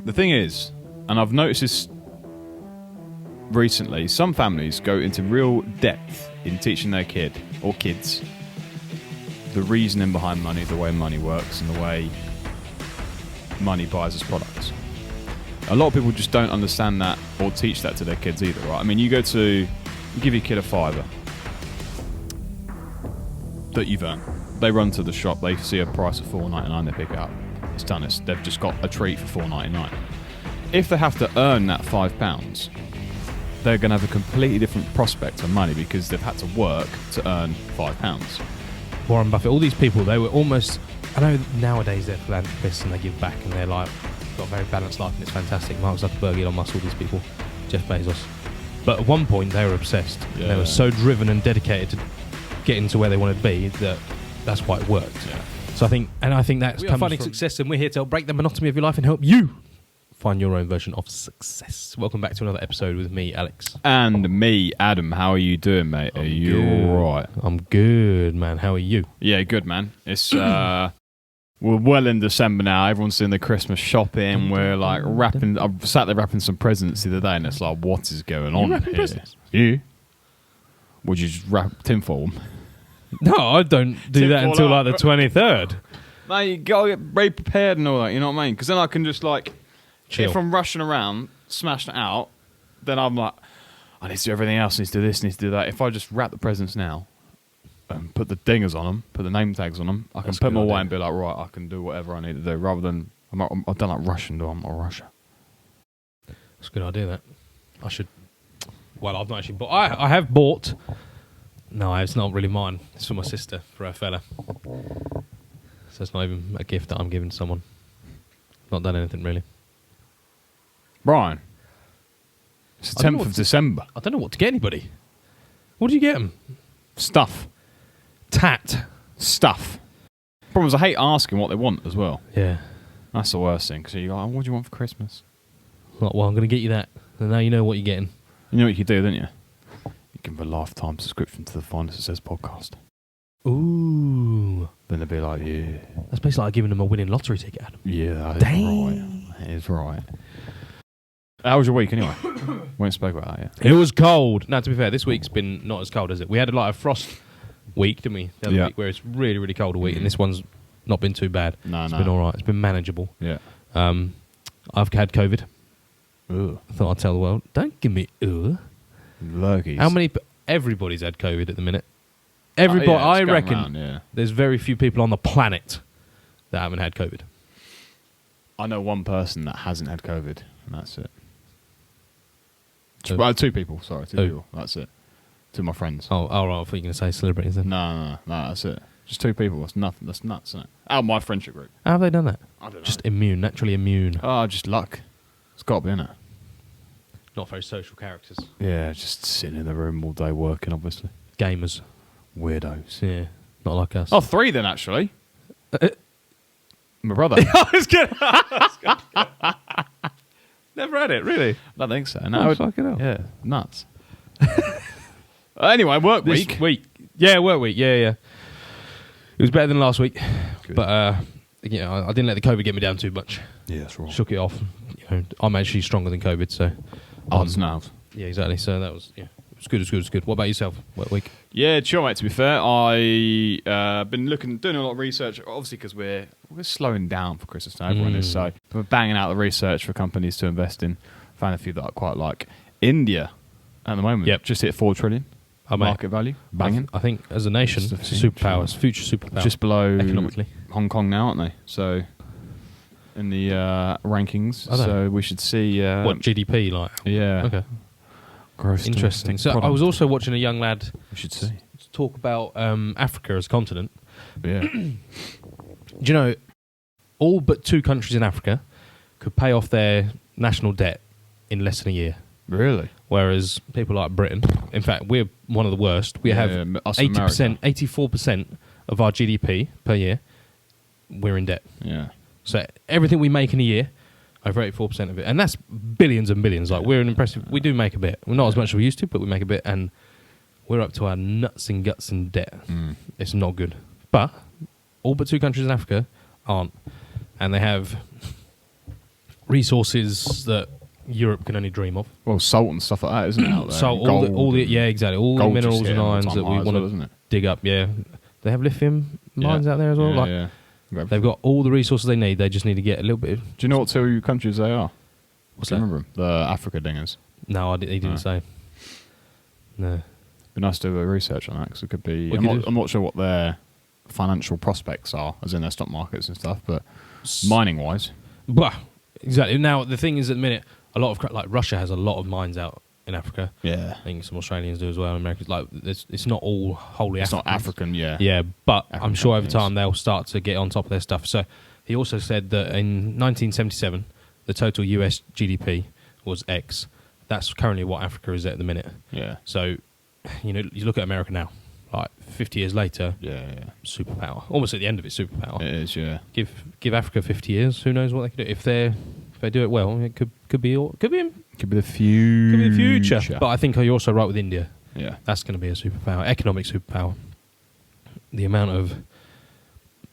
The thing is, and I've noticed this recently, some families go into real depth in teaching their kid or kids the reasoning behind money, the way money works, and the way money buys us products. A lot of people just don't understand that or teach that to their kids either, right? I mean, you give your kid a fiver that you've earned. They run to the shop, they see a price of $4.99, they pick it up. It's done. They've just got a treat for $4.99. If they have to earn that £5, they're going to have a completely different prospect of money because they've had to work to earn £5. Warren Buffett, all these people, they were almost... I know nowadays they're philanthropists and they give back and they're like, got a very balanced life and it's fantastic. Mark Zuckerberg, Elon Musk, all these people, Jeff Bezos. But at one point they were obsessed. Yeah. They were so driven and dedicated to getting to where they wanted to be that's why it worked. Yeah. So I think that's finding success, and we're here to help break the monotony of your life and help you find your own version of success. Welcome back to another episode with me, Alex. And me, Adam. How are you doing, mate? Are you alright? I'm good, man. How are you? Yeah, good, man. It's we're well in December now. Everyone's doing the Christmas shopping. We're like wrapping. I sat there wrapping some presents the other day, and it's like, what is going on wrapping here? Presents? You? Would you just wrap tinfoil them? No, I don't do that until like the 23rd. Mate, you gotta get very prepared and all that. You know what I mean? Because then I can just like, chill. If I'm rushing around, smashing it out, then I'm like, I need to do everything else. I need to do this, I need to do that. If I just wrap the presents now, and put the dingers on them, put the name tags on them, I can put them away and be like, right, I can do whatever I need to do, rather than I don't like rushing. I'm not a rusher. That's a good idea. That I should. Well, I've not actually bought. I have bought. No, it's not really mine. It's for my sister, for her fella. So it's not even a gift that I'm giving to someone. Not done anything really. Brian, it's the 10th of December. I don't know what to get anybody. What do you get them? Stuff. Tat. Stuff. Problem is, I hate asking what they want as well. Yeah. That's the worst thing, because you're like, what do you want for Christmas? Like, well, I'm going to get you that. And now you know what you're getting. You know what you can do, don't you? You give them a lifetime subscription to the Find Us It Says podcast. Ooh. Then they'll be like, yeah. That's basically like giving them a winning lottery ticket, Adam. Yeah, that is right. That is right. How was your week anyway? We haven't spoke about that yet. It was cold. Now, to be fair, this week's been not as cold as it. We had like a frost week, didn't we? The other week, where it's really, really cold a week, and this one's not been too bad. It's been all right. It's been manageable. Yeah. I've had COVID. Ugh. I thought I'd tell the world. Don't give me Lurgies. How many? Everybody's had COVID at the minute. Everybody. I reckon around, there's very few people on the planet that haven't had COVID. I know one person that hasn't had COVID, and that's it. Who? Well, two people. Sorry, two people. That's it. Two of my friends. Oh, all right. I thought you were going to say celebrities then. No, that's it. Just two people. That's nothing. That's nuts, isn't it? Out of my friendship group. How have they done that? I don't know. Just immune, naturally immune. Oh, just luck. It's got to be, innit? Not very social characters. Yeah, just sitting in the room all day working, obviously. Gamers. Weirdos. Yeah, not like us. Oh, three then, actually. My brother. I was kidding. Never had it, really? I don't think so. No, fucking hell. Yeah, nuts. Anyway, work This week. Yeah, work week. Yeah. It was better than last week. Good. But, I didn't let the COVID get me down too much. Yeah, that's right. Shook it off. I'm actually stronger than COVID, so... Odds now. Yeah, exactly. So that was, it was good. What about yourself? Work week? Yeah, chill, mate, to be fair. I been doing a lot of research, obviously because we're slowing down for Christmas now, everyone is, so we're banging out the research for companies to invest in. Found a few that I quite like. India, at the moment, just hit 4 trillion market value. Banging. I think as a nation, superpowers, future superpowers. Just below economically. Hong Kong now, aren't they? So, in the rankings, so we should see... what, GDP, like? Yeah. Okay. Gross. Interesting. So I was also watching a young lad talk about Africa as a continent. Yeah. Do you know, all but 2 countries in Africa could pay off their national debt in less than a year. Really? Whereas people like Britain, in fact, we're one of the worst. We have 80%, 84% of our GDP per year, we're in debt. Yeah. So everything we make in a year, over 84% of it. And that's billions and billions. Like, we're an impressive... We do make a bit. We're not as much as we used to, but we make a bit. And we're up to our nuts and guts in debt. It's not good. But all but 2 countries in Africa aren't. And they have resources that Europe can only dream of. Well, salt and stuff like that, isn't it? Out there? So all the yeah, exactly. All the gold minerals just and hitting all the irons time that we high as want well, to isn't it? dig up. Yeah, they have lithium mines out there as well. Yeah. They've got all the resources they need. They just need to get a little bit. Do you know what two countries they are? What's Do you that? remember them? The Africa dingers. No, he didn't No. say. No. Be nice to do a research on that because it could be. We I'm could do- not sure what their financial prospects are, as in their stock markets and stuff, but mining wise, Bah, exactly. Now the thing is, at the minute, a lot of like Russia has a lot of mines out in Africa. yeah, I think some Australians do as well. Americans like it's not all wholly. it's not Africans. African. Yeah, Yeah, but African I'm sure over companies. time they'll start to get on top of their stuff. So he also said that in 1977, the total US GDP was X. That's currently what Africa is at the minute. yeah, So, you look at America now, like 50 years later, yeah. superpower. Almost at the end of its superpower. It is. Yeah, Give Africa 50 years, who knows what they could do. If they do it well, it could be could be the future. But I think you're also right with India. Yeah, That's going to be a superpower, economic superpower. The amount of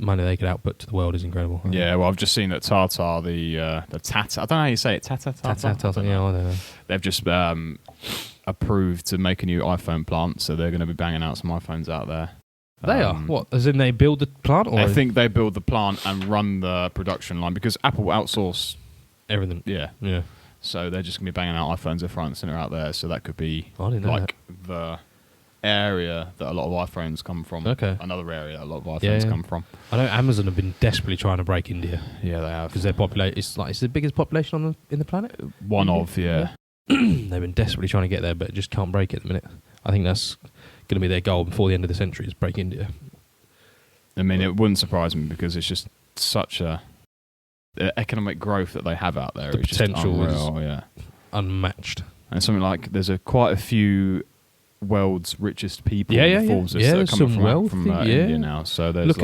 money they could output to the world is incredible. yeah. Well, I've just seen that Tata, the Tata. I don't know how you say it. Tata. Yeah, I don't know. They've just approved to make a new iPhone plant, so they're going to be banging out some iPhones out there. They are what? As in they build the plant, or I think they build the plant and run the production line because Apple outsource. everything. Yeah, Yeah, so they're just going to be banging out iPhones left, right, and centre out there. So that could be I didn't know like the area that a lot of iPhones come from. Okay. Another area that a lot of iPhones Yeah. come from. that. I know Amazon have been desperately trying to break India Yeah, they have. because their population it's the biggest population in the planet. One of, yeah. They've been desperately trying to get there, but just can't break it at the minute. I think that's going to be their goal before the end of the century is break India. I mean, it wouldn't surprise me because it's just such the economic growth that they have out there. The is potential just is- unreal, yeah. Unmatched. And something like there's quite a few world's richest people Yeah, in yeah, the yeah. Forbes list Yeah, that are there's coming some from, wealthy, yeah. India now. So there's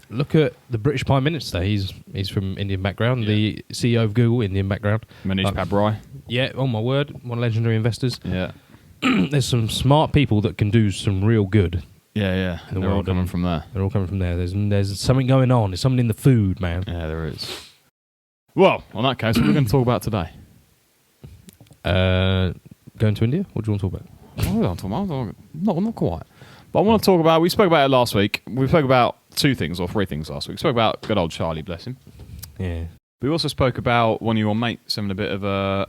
Look at the British Prime Minister. He's from Indian background. Yeah. The CEO of Google, Indian background. Manish Pabrai. Yeah, oh my word, one of legendary investors. Yeah. There's some smart people that can do some real good. Yeah. In the They're all world, coming and- from there. They're all coming from there. There's something going on. There's something in the food, man. Yeah, there is. Well, on that case, what are we going to talk about today? Going to India? What do you want to talk about? Not quite. But I want to talk about, we spoke about it last week. We spoke about two things or three things last week. We spoke about good old Charlie, bless him. Yeah. We also spoke about one of your mates having a bit of a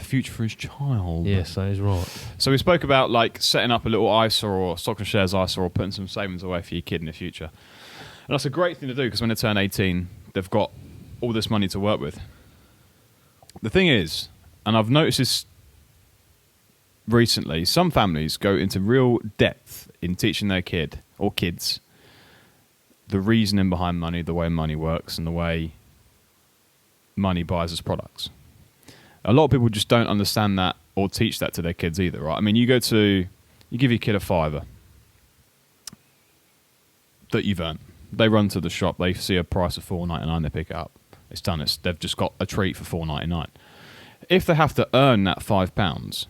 future for his child. Yes, that is right. So we spoke about like setting up a little ISA or stock and shares ISA or putting some savings away for your kid in the future. And that's a great thing to do because when they turn 18, they've got all this money to work with. The thing is, and I've noticed this recently, some families go into real depth in teaching their kid or kids the reasoning behind money, the way money works, and the way money buys us products. A lot of people just don't understand that or teach that to their kids either, right? I mean, you give your kid a $5 that you've earned. They run to the shop, they see a price of $4.99, they pick it up. It's done. They've just got a treat for $4.99. If they have to earn that £5,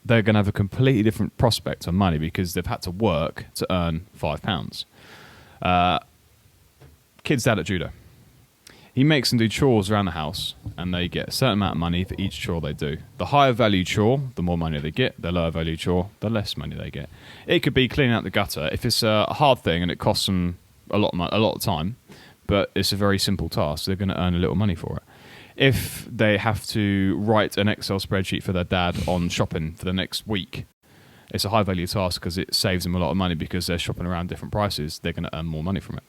they're going to have a completely different prospect on money because they've had to work to earn £5. Kid's dad at judo. He makes them do chores around the house, and they get a certain amount of money for each chore they do. The higher value chore, the more money they get. The lower value chore, the less money they get. It could be cleaning out the gutter. If it's a hard thing and it costs them a lot of time, but it's a very simple task, they're going to earn a little money for it. If they have to write an Excel spreadsheet for their dad on shopping for the next week, it's a high value task because it saves them a lot of money because they're shopping around different prices. They're going to earn more money from it.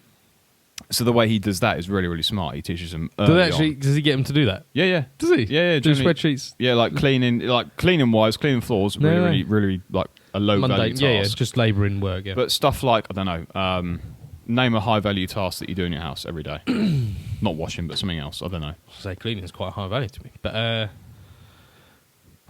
So the way he does that is really, really smart. He teaches them early on. Does he get him to do that? Yeah. Does he? Yeah. Do generally- spreadsheets? Yeah, like cleaning floors, No, no. really like a low value Mundane. task. Yeah, it's just labouring work. Yeah. But stuff like, I don't know, name a high value task that you do in your house every day. Not washing, but something else. I don't know. say cleaning is quite high value to me. But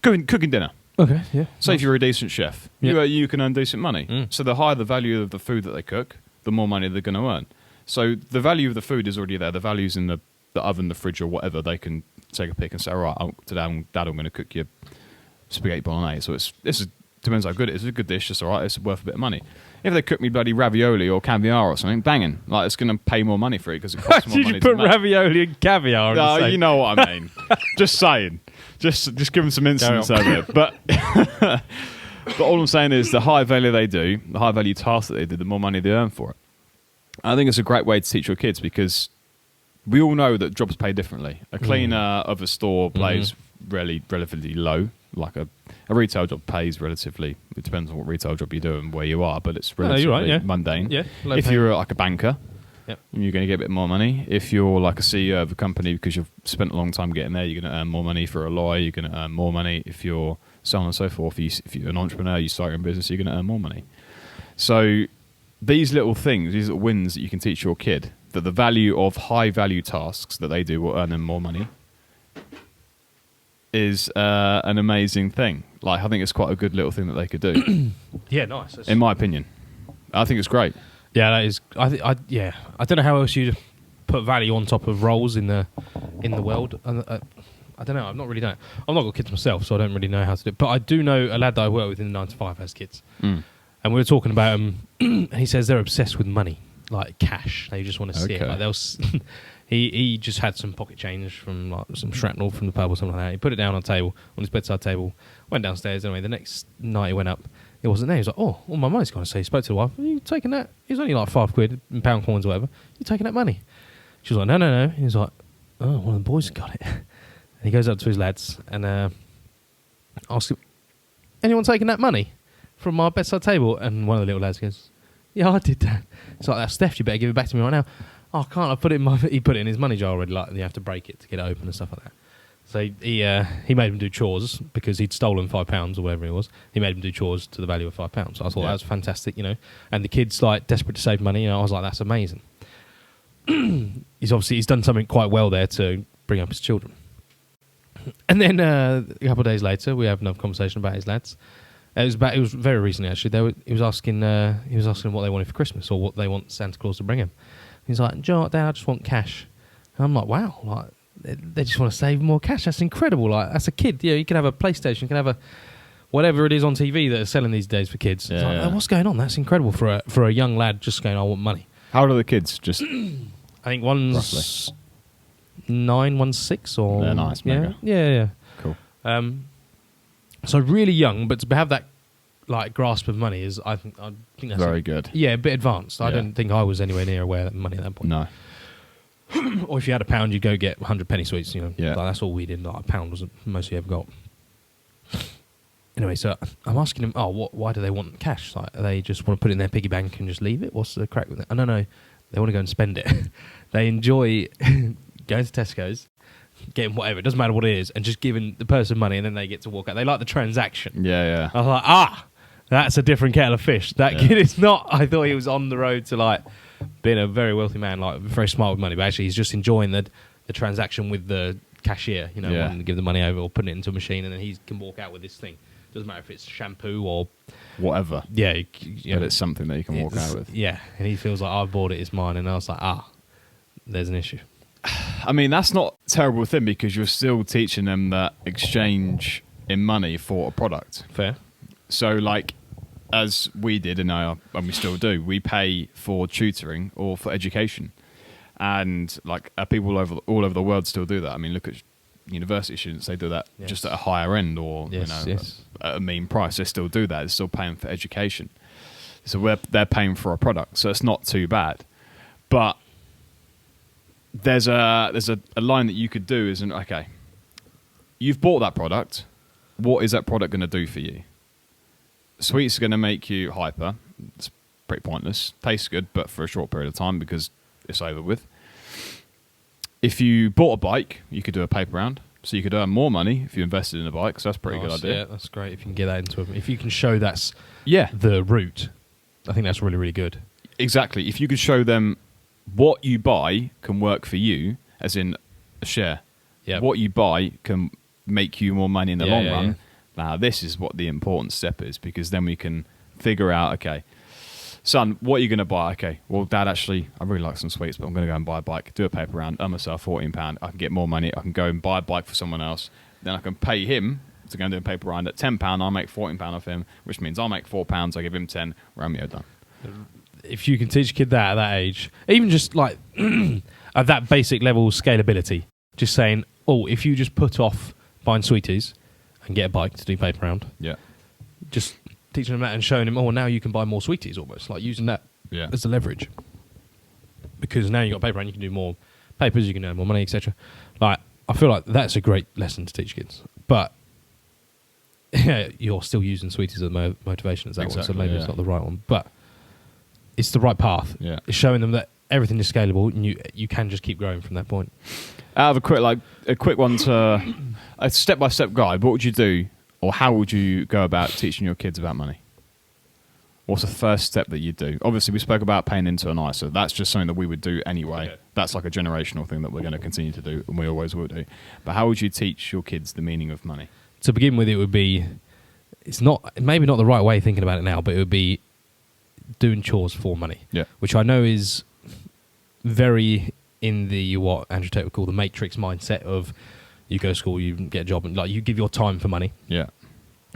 Cooking dinner. okay, yeah. Say if you're a decent chef, Yeah. you can earn decent money. Mm. So the higher the value of the food that they cook, the more money they're going to earn. So the value of the food is already there. The value's in the oven, the fridge, or whatever. They can take a pick and say, all right, today, Dad, I'm going to cook you spaghetti bolognese. So it's Depends how good it is. If it's a good dish, it's all right. It's worth a bit of money. If they cook me bloody ravioli or caviar or something, banging. Like, it's going to pay more money for it because it costs more Did money you to put make. ravioli and caviar? No, you know what I mean. Just saying. Just give them some instance of it. But but all I'm saying is the high value they do, the high value tasks that they do, the more money they earn for it. I think it's a great way to teach your kids because we all know that jobs pay differently. A cleaner of a store pays relatively low. Like a retail job pays relatively. It depends on what retail job you do and where you are, but it's relatively mundane. Yeah, if you're like a banker, yep, you're going to get a bit more money. If you're like a CEO of a company because you've spent a long time getting there, you're going to earn more money. For a lawyer, you're going to earn more money. If you're so on and so forth. If you're an entrepreneur, you start your own business, you're going to earn more money. So these little things, these little wins that you can teach your kid, that the value of high value tasks that they do will earn them more money, is an amazing thing. Like, I think it's quite a good little thing that they could do. Yeah, nice. In my opinion, I think it's great. Yeah, that is. I don't know how else you put value on top of roles in the world. I don't know. I've not really done it. I've not got kids myself, so I don't really know how to do it. But I do know a lad that I work with in the 9 to 5 has kids, and we were talking about him. He says they're obsessed with money, like cash. They just want to see it. Like they'll. He just had some pocket change from like some shrapnel from the pub or something like that. He put it down on his bedside table, went downstairs. Anyway, the next night he went up, it wasn't there. He was like, "Oh, all my money's gone." So he spoke to the wife. "Are you taking that?" It was only like £5 in pound coins or whatever. "You taking that money?" She was like, No. He was like, "Oh, one of the boys got it." And he goes up to his lads and asks him, "Anyone taking that money from my bedside table?" And one of the little lads goes, "Yeah, I did that." It's like, "That's theft. You better give it back to me right now." "Oh, I can't. I put it in he put it in his money jar already. Like, you have to break it to get it open and stuff like that." So he made him do chores because he'd stolen £5 or whatever it was. He made him do chores to the value of £5. So I thought that was fantastic, you know. And the kid's like desperate to save money. You know, I was like, that's amazing. He's done something quite well there to bring up his children. And then a couple of days later, we have another conversation about his lads. It was very recently actually. He was asking what they wanted for Christmas or what they want Santa Claus to bring him. He's like, "Do you know what, Dad? I just want cash." And I'm like, wow, like they just want to save more cash. That's incredible. Like, that's a kid. You know, you can have a PlayStation, you can have a whatever it is on TV that are selling these days for kids. It's like, what's going on? That's incredible for a young lad just going, "I want money." How old are the kids? Just I think one's roughly 9, one's 6, or they're nice, mega. Yeah. Cool. So really young, but to have that like grasp of money is, I think that's very good. Yeah, a bit advanced. Yeah. I don't think I was anywhere near aware of money at that point. No. Or if you had £1, you'd go get 100 penny sweets. You know, yeah. Like, that's all we did. Like, £1 wasn't most you ever got. Anyway, so I'm asking them, why do they want cash? Like, they just want to put it in their piggy bank and just leave it? What's the crack with it? No, they want to go and spend it. They enjoy going to Tesco's, getting whatever, it doesn't matter what it is, and just giving the person money, and then they get to walk out. They like the transaction. Yeah. I was like, that's a different kettle of fish. That kid is not. I thought he was on the road to like being a very wealthy man, like very smart with money, but actually he's just enjoying the transaction with the cashier, you know, wanting to give the money over or putting it into a machine, and then he can walk out with this thing. Doesn't matter if it's shampoo or whatever. Yeah, but it's something that you can walk out with. Yeah, and he feels like, I've bought it, it's mine, and I was like, there's an issue. I mean, that's not a terrible thing because you're still teaching them that exchange in money for a product. Fair. So, like, as we did, and we still do, we pay for tutoring or for education. And, like, people all over the world still do that. I mean, look at university students, they do that just at a higher end or at a mean price. They still do that. They're still paying for education. So they're paying for a product. So it's not too bad. But there's a line that you could do, isn't okay, you've bought that product. What is that product going to do for you? Sweets are going to make you hyper. It's pretty pointless. Tastes good, but for a short period of time because it's over with. If you bought a bike, you could do a paper round. So you could earn more money if you invested in a bike. So that's a pretty good idea. Yeah, that's great if you can get that into them. If you can show that's the route, I think that's really, really good. Exactly. If you could show them what you buy can work for you, as in a share. Yep. What you buy can make you more money in the long run. Now, this is what the important step is, because then we can figure out, okay, son, what are you going to buy? Okay, well, Dad, actually, I really like some sweets, but I'm going to go and buy a bike, do a paper round, earn myself £14. I can get more money. I can go and buy a bike for someone else. Then I can pay him to go and do a paper round at £10, I make £14 off him, which means I'll make £4, I give him 10, Romeo done. If you can teach a kid that at that age, even just like at that basic level scalability, just saying, oh, if you just put off buying sweeties and get a bike to do paper round, Yeah. just teaching him that and showing him, oh, now you can buy more sweeties almost, like using that as the leverage. Because now you've got paper round, you can do more papers, you can earn more money, etc. Like, I feel like that's a great lesson to teach kids. But you're still using sweeties as a motivation as that one, so maybe it's not the right one. But it's the right path. Yeah. It's showing them that everything is scalable and you can just keep growing from that point. Out of a quick one to a step-by-step guide, what would you do, or how would you go about teaching your kids about money? What's the first step that you do? Obviously, we spoke about paying into an ISA. That's just something that we would do anyway. Okay. That's like a generational thing that we're going to continue to do, and we always will do. But how would you teach your kids the meaning of money? To begin with, it would be, it's not maybe not the right way of thinking about it now, but it would be doing chores for money. Yeah. Which I know is very in the what Andrew Tate would call the matrix mindset of you go to school, you get a job, and like you give your time for money. Yeah.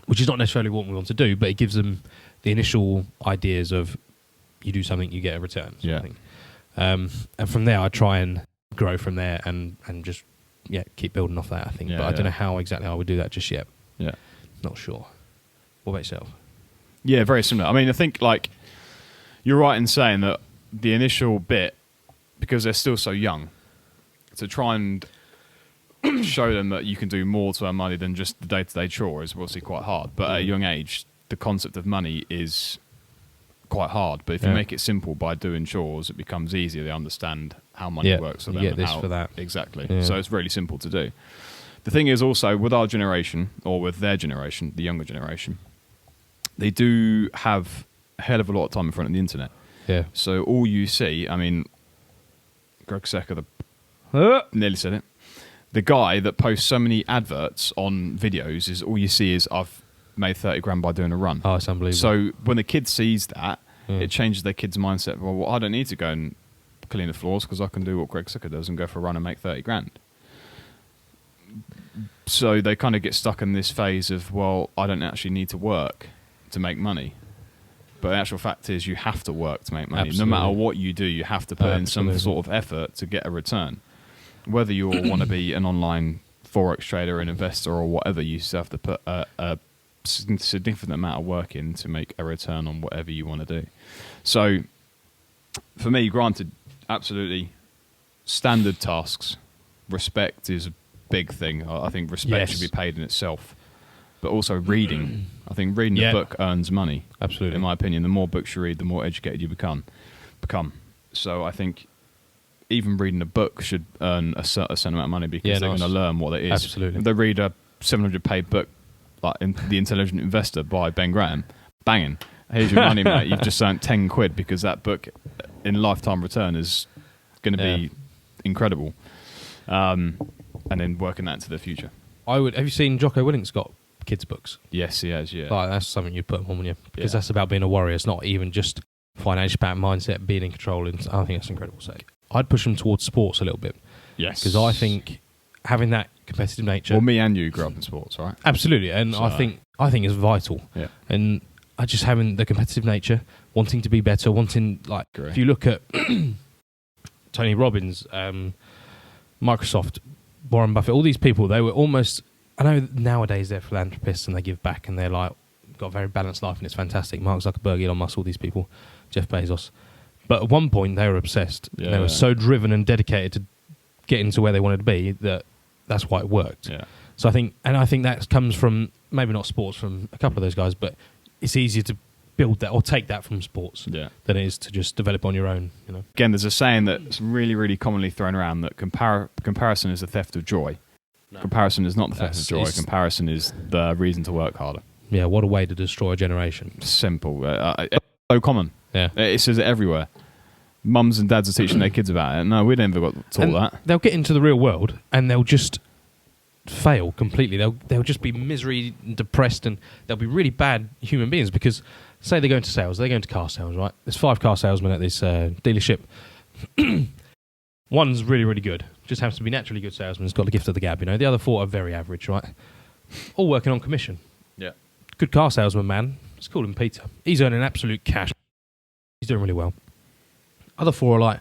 Which is not necessarily what we want to do, but it gives them the initial ideas of you do something, you get a return. Sort of thing. And from there, I try and grow from there and just keep building off that, I think. But I don't know how exactly I would do that just yet. Yeah. Not sure. What about yourself? Yeah, very similar. I mean, I think like you're right in saying that the initial bit, because they're still so young, to try and show them that you can do more to earn money than just the day-to-day chore is obviously quite hard. But at a young age, the concept of money is quite hard. But if you make it simple by doing chores, it becomes easier. They understand how money works for them. You get this for that. Exactly. Yeah. So it's really simple to do. The thing is also, with our generation, or with their generation, the younger generation, they do have a hell of a lot of time in front of the internet. Yeah. So all you see, I mean, Greg Secker, nearly said it. The guy that posts so many adverts on videos is all you see is I've made 30 grand by doing a run. Oh, it's unbelievable. So when the kid sees that, it changes their kid's mindset. Well, I don't need to go and clean the floors because I can do what Greg Secker does and go for a run and make 30 grand. So they kind of get stuck in this phase of, well, I don't actually need to work to make money. But the actual fact is you have to work to make money. Absolutely. No matter what you do, you have to put in some sort of effort to get a return. Whether you want to be an online Forex trader, an investor, or whatever, you still have to put a significant amount of work in to make a return on whatever you want to do. So, for me, granted, absolutely, standard tasks, respect is a big thing. I think respect should be paid in itself. But also reading. I think reading a book earns money. Absolutely. In my opinion, the more books you read, the more educated you become. So I think even reading a book should earn a certain amount of money because they're going to learn what it is. Absolutely. If they read a 700-page book like The Intelligent Investor by Ben Graham, banging. Here's your money, mate. You've just earned 10 quid because that book in lifetime return is going to be incredible. And then working that into the future. Have you seen Jocko Willink's got kids' books? Yes, he has, yeah. Like, that's something you'd put them on, wouldn't you? Because that's about being a warrior. It's not even just financial mindset, being in control. And I think that's incredible. So I'd push them towards sports a little bit. Yes. Because I think having that competitive nature... Well, me and you grew up in sports, right? Absolutely. And so, I think it's vital. Yeah. And I just having the competitive nature, wanting to be better, wanting... like, if you look at Tony Robbins, Microsoft, Warren Buffett, all these people, they were almost... I know nowadays they're philanthropists and they give back and they're like, got a very balanced life and it's fantastic. Mark Zuckerberg, Elon Musk, all these people, Jeff Bezos. But at one point they were obsessed. Yeah. They were so driven and dedicated to getting to where they wanted to be that's why it worked. Yeah. So I think that comes from, maybe not sports from a couple of those guys, but it's easier to build that or take that from sports than it is to just develop on your own. You know. Again, there's a saying that's really, really commonly thrown around that comparison is the theft of joy. No. Comparison is not the theft of joy. Comparison is the reason to work harder. Yeah, what a way to destroy a generation. Simple. It's so common. Yeah. It says it everywhere. Mums and dads are teaching their kids about it. No, we never got taught that. They'll get into the real world and they'll just fail completely. They'll just be misery and depressed and they'll be really bad human beings because, say they go into sales, they go into car sales, right? There's 5 car salesmen at this dealership. One's really, really good. Just happens to be naturally good salesman. Has got the gift of the gab, you know. The other 4 are very average, right? all working on commission. Yeah. Good car salesman, man. Let's call him Peter. He's earning absolute cash. He's doing really well. Other 4 are like,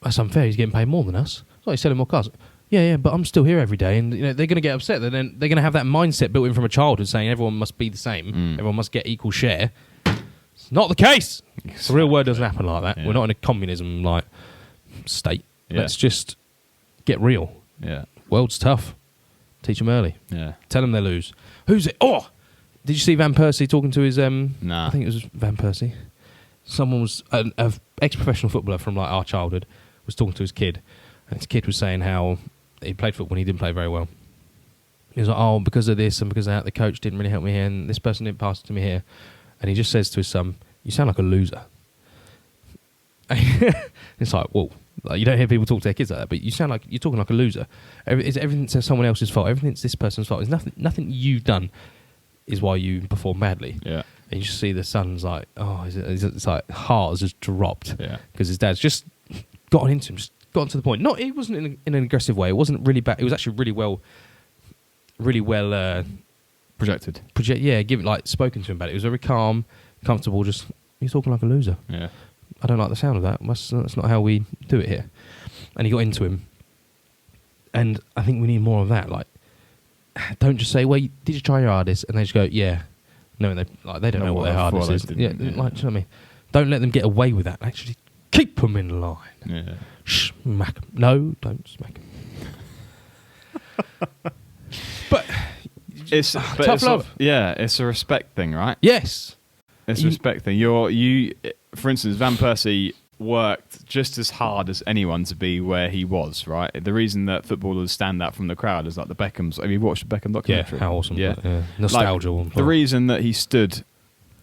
that's unfair. He's getting paid more than us. So he's selling more cars. Yeah, but I'm still here every day, and they're going to get upset. Then they're going to have that mindset built in from a childhood, saying everyone must be the same, everyone must get equal share. It's not the case. The real world doesn't happen like that. Yeah. We're not in a communism like state. Yeah. Let's just get real. Yeah. World's tough. Teach them early. Yeah. Tell them they lose. Who's it? Oh, did you see Van Persie talking to his? Nah. I think it was Van Persie. Someone was an ex-professional footballer from like our childhood was talking to his kid, and his kid was saying how he played football and he didn't play very well. He was like, oh, because of this and because of that, the coach didn't really help me here, and this person didn't pass it to me here. And he just says to his son, "You sound like a loser." It's like, whoa. Like, you don't hear people talk to their kids like that, but you sound like you're talking like a loser. Everything's someone else's fault. Everything's this person's fault. It's nothing you've done is why you perform badly. Yeah. And you just see the son's like, oh, it's like heart has just dropped Yeah. because his dad's just gotten into him, just gotten to the point. It wasn't in an aggressive way. It wasn't really bad. It was actually really well Projected. spoken to him about it. It was very calm, comfortable. Just you're talking like a loser. Yeah. I don't like the sound of that. That's not how we do it here. And he got into him. And I think we need more of that. Like, don't just say, well, did you try your hardest? And they just go, yeah. No, they don't know what their hardest is. Yeah, do you know what I mean? Don't let them get away with that. Actually, keep them in line. Yeah. Smack them. No, don't smack them. But It's tough love. It's a respect thing, right? Yes. It's a respect thing. You, for instance, Van Persie worked just as hard as anyone to be where he was, right? The reason that footballers stand out from the crowd is like the Beckhams. Have you watched the Beckham documentary? Yeah, how awesome. Yeah. Nostalgia. Like, the reason that he stood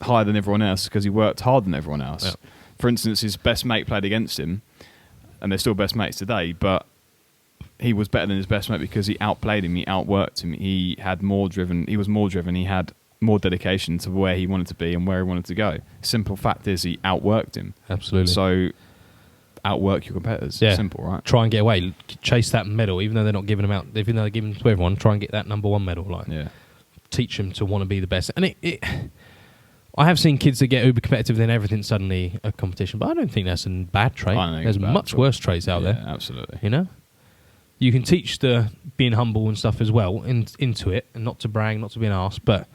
higher than everyone else is because he worked harder than everyone else. Yeah. For instance, his best mate played against him, and they're still best mates today, but he was better than his best mate because he outplayed him, he outworked him, he was more driven, he had more dedication to where he wanted to be and where he wanted to go. Simple fact is he outworked him. Absolutely. So outwork your competitors. Yeah. Simple, right? Try and get away. Chase that medal, even though they're not giving them out. Even though they're giving them to everyone, try and get that number 1 medal. Like, Yeah. teach them to want to be the best. And I have seen kids that get uber competitive, then everything's suddenly a competition. But I don't think that's a bad trait. I don't think There's it's bad much at all. worse traits out there. Absolutely. You know, you can teach the being humble and stuff as well into it, and not to brag, not to be an arse. But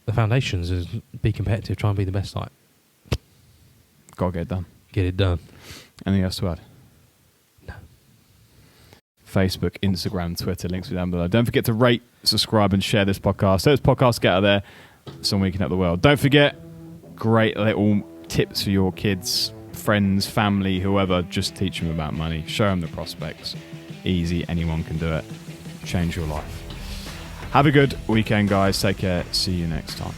the foundations is be competitive, try and be the best. Like, Gotta get it done. get it done. Anything else to add? No. Facebook, Instagram, Twitter, links are down below. Don't forget to rate, subscribe, and share this podcast. So this podcast get out there, so we can help the world. Don't forget, great little tips for your kids, friends, family, whoever. Just teach them about money. Show them the prospects. Easy, anyone can do it. Change your life. Have a good weekend, guys. Take care. See you next time.